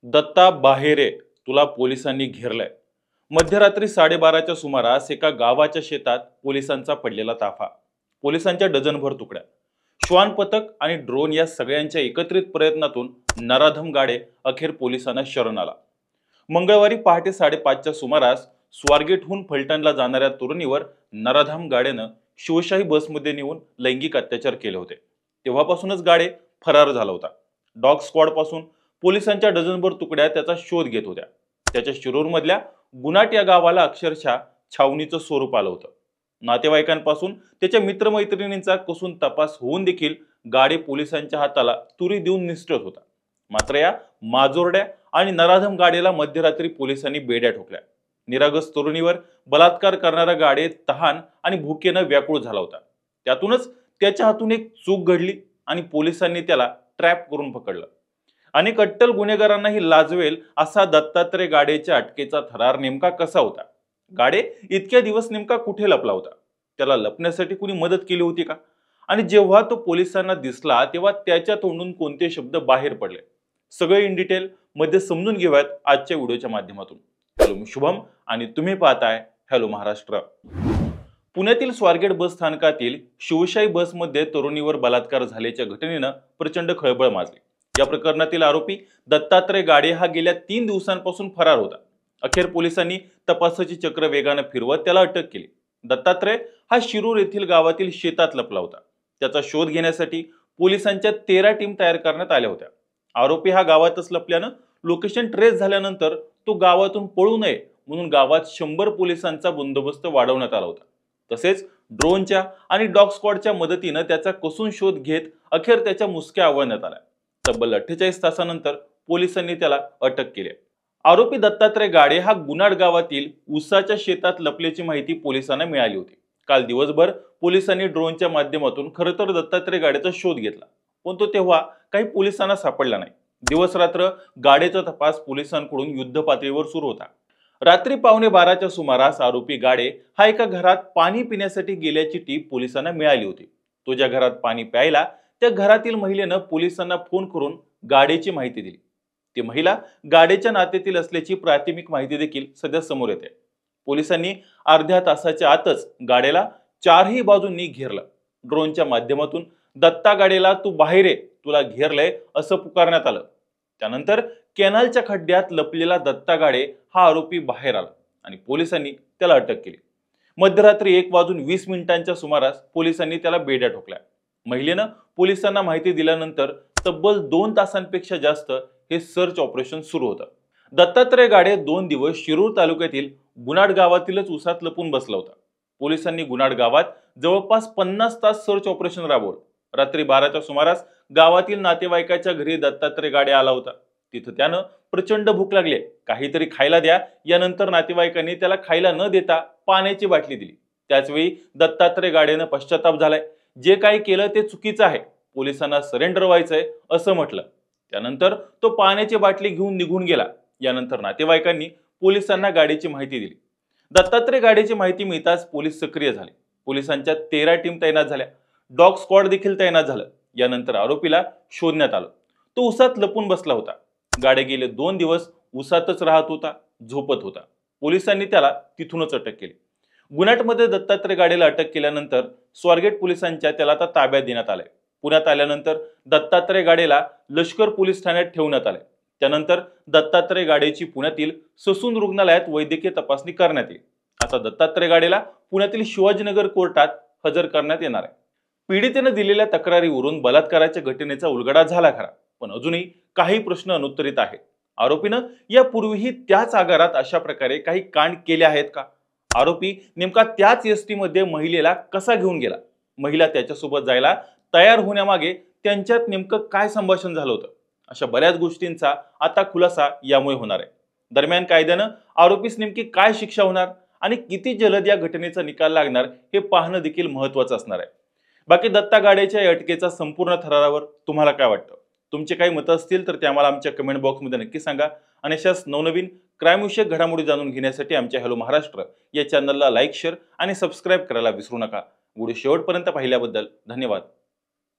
दत्ता बाहेरे तुला पोलिसांनी घेरलंय. मध्यरात्री 12:30च्या सुमारास एका गावाच्या शेतात पोलिसांचा पडलेला ताफा. पोलिसांच्या डझनभर तुकड्या, श्वान पथक आणि ड्रोन या सगळ्यांच्या एकत्रित प्रयत्नातून नराधम गाडे अखेर पोलिसांना शरण आला. मंगळवारी पहाटे 5:30च्या सुमारास स्वारगेटहून फलटणला जाणाऱ्या तरुणीवर नराधम गाड्यानं शिवशाही बसमध्ये नेऊन लैंगिक अत्याचार केले होते. तेव्हापासूनच गाडे फरार झाला होता. डॉग स्क्वॉड पासून पोलिसांच्या डझनभर तुकड्या त्याचा शोध घेत होत्या. त्याच्या शिरूरमधल्या गुनाट या गावाला अक्षरशः छावणीचं स्वरूप आलं होतं. नातेवाईकांपासून त्याच्या मित्रमैत्रिणींचा कसून तपास होऊन देखील गाडे पोलिसांच्या हाताला तुरी देऊन निसटत होता. मात्र या माजोरड्या आणि नराधम गाडेला मध्यरात्री पोलिसांनी बेड्या ठोकल्या. निरागस तरुणीवर बलात्कार करणारा गाडे तहान आणि भुकेनं व्याकुळ झाला होता. त्यातूनच त्याच्या हातून एक चूक घडली आणि पोलिसांनी त्याला ट्रॅप करून पकडलं. अनेक अट्टल गुन्हेगारांनाही लाजवेल असा दत्तात्रय गाडेच्या अटकेचा थरार नेमका कसा होता? गाडे इतक्या दिवस नेमका कुठे लपला होता? त्याला लपण्यासाठी कुणी मदत केली होती का? आणि जेव्हा तो पोलिसांना दिसला तेव्हा त्याच्या तोंडून कोणते शब्द बाहेर पडले? सगळे इन डिटेल मध्ये समजून घेऊयात आजच्या व्हिडिओच्या माध्यमातून. हॅलो, मी शुभम आणि तुम्ही पाहताय हॅलो महाराष्ट्र. पुण्यातील स्वारगेट बस स्थानकातील शिवशाही बसमध्ये तरुणीवर बलात्कार झाल्याच्या घटनेनं प्रचंड खळबळ माजली. या प्रकरणातील आरोपी दत्तात्रय गाडे हा गेल्या 3 दिवसांपासून फरार होता. अखेर पोलिसांनी तपासाची चक्र वेगाने फिरवत त्याला अटक केली. दत्तात्रय हा शिरूर येथील गावातील शेतात लपला होता. त्याचा शोध घेण्यासाठी पोलिसांच्या 13 टीम तयार करण्यात आल्या होत्या. आरोपी हा गावातच लपल्यानं लोकेशन ट्रेस झाल्यानंतर तो गावातून पळू नये म्हणून गावात 100 पोलिसांचा बंदोबस्त वाढवण्यात आला होता. तसेच ड्रोनच्या आणि डॉग स्क्वॉडच्या मदतीनं त्याचा कसून शोध घेत अखेर त्याच्या मुसक्या आवळण्यात आल्या. तब्बल 48 तासानंतर पोलिसांनी त्याला अटक केली. आरोपी दत्तात्रय गाडे हा गुनाड गावातील ऊसाच्या शेतात लपल्याची माहिती पोलिसांना मिळाली होती. काल दिवसभर पोलिसांनी ड्रोनच्या माध्यमातून खरं तर दत्तात्रय गाडेचा शोध घेतला, पण तो तेव्हा काही पोलिसांना सापडला नाही. दिवस रात्र गाडेचा तपास पोलिसांकडून युद्ध पातळीवर सुरू होता. रात्री 11:15च्या सुमारास आरोपी गाडे हा एका घरात पाणी पिण्यासाठी गेल्याची टीप पोलिसांना मिळाली होती. तो ज्या घरात पाणी प्यायला त्या घरातील महिलेनं पोलिसांना फोन करून गाडेची माहिती दिली. ती महिला गाडेच्या नात्यातील असल्याची प्राथमिक माहिती देखील सध्या समोर येते. पोलिसांनी अर्ध्या तासाच्या आतच गाडेला 4ही बाजूंनी घेरलं. ड्रोनच्या माध्यमातून दत्ता गाडेला तू बाहेर ये, तुला घेरलंय असं पुकारण्यात आलं. त्यानंतर कॅनलच्या खड्ड्यात लपलेला दत्ता गाडे हा आरोपी बाहेर आला आणि पोलिसांनी त्याला अटक केली. मध्यरात्री 1:20 सुमारास पोलिसांनी त्याला बेड्या ठोकल्या. महिलेनं पोलिसांना माहिती दिल्यानंतर तब्बल 2 तासांपेक्षा जास्त हे सर्च ऑपरेशन सुरू होतं. दत्तात्रय गाडे 2 दिवस शिरूर तालुक्यातील गुनाड गावातीलच उसात लपून बसला होता. पोलिसांनी गुनाड गावात जवळपास 50 तास सर्च ऑपरेशन राबवलं. रात्री 12च्या सुमारास गावातील नातेवाईकाच्या घरी दत्तात्रय गाडे आला होता. तिथं त्यानं प्रचंड भूक लागली, काहीतरी खायला द्या. यानंतर नातेवाईकांनी त्याला खायला न देता पाण्याची बाटली दिली. त्याचवेळी दत्तात्रय गाडेनं पश्चाताप झालाय, जे काही केलं ते चुकीचं आहे, पोलिसांना सरेंडर व्हायचंय असं म्हटलं. त्यानंतर तो पाण्याची बाटली घेऊन निघून गेला. यानंतर नातेवाईकांनी पोलिसांना गाडीची माहिती दिली. दत्तात्रय गाडीची माहिती मिळताच पोलीस सक्रिय झाले. पोलिसांच्या 13 टीम तैनात झाल्या. डॉग स्क्वॉड देखील तैनात झालं. यानंतर आरोपीला शोधण्यात आलं. तो उसात लपून बसला होता. गाडे गेले 2 दिवस उसातच राहत होता, झोपत होता. पोलिसांनी त्याला तिथूनच अटक केली. गुन्ह्यामध्ये दत्तात्रय गाडेला अटक केल्यानंतर स्वारगेट पोलिसांच्या त्याला आता ताब्यात देण्यात आलंय. पुण्यात आल्यानंतर दत्तात्रय गाडेला लष्कर पोलीस ठाण्यात ठेवण्यात आले. त्यानंतर दत्तात्रय गाडेची पुण्यातील ससून रुग्णालयात वैद्यकीय तपासणी करण्यात येईल. आता दत्तात्रय गाडेला पुण्यातील शिवाजीनगर कोर्टात हजर करण्यात येणार आहे. पीडितेने दिलेल्या तक्रारीवरून बलात्काराच्या घटनेचा उलगडा झाला खरा, पण अजूनही काही प्रश्न अनुत्तरित आहेत. आरोपीनं यापूर्वीही त्याच आगारात अशा प्रकारे काही कांड केले आहेत का? आरोपी नेमका त्याच एसटी मध्ये महिलेला कसा घेऊन गेला? महिला त्याच्यासोबत जायला तयार होण्यामागे त्यांच्यात नेमकं काय संभाषण झालं होतं? अशा बऱ्याच गोष्टींचा आता खुलासा यामुळे होणार आहे. दरम्यान कायद्यानं आरोपीस नेमकी काय शिक्षा होणार आणि किती जलद या घटनेचा निकाल लागणार हे पाहणं देखील महत्त्वाचं असणार आहे. बाकी दत्ता गाडेच्या या अटकेचा संपूर्ण थरारावर तुम्हाला काय वाटतं? तुमचे काही मतं असतील तर ते आम्हाला आमच्या कमेंट बॉक्समध्ये नक्की सांगा. आणि अशाच नवनवीन क्राईम विषयक घडामोडी जाणून घेण्यासाठी आमच्या हॅलो महाराष्ट्र या चॅनलला लाईक, शेअर आणि सबस्क्राईब करायला विसरू नका. व्हिडिओ शेवटपर्यंत पाहिल्याबद्दल धन्यवाद.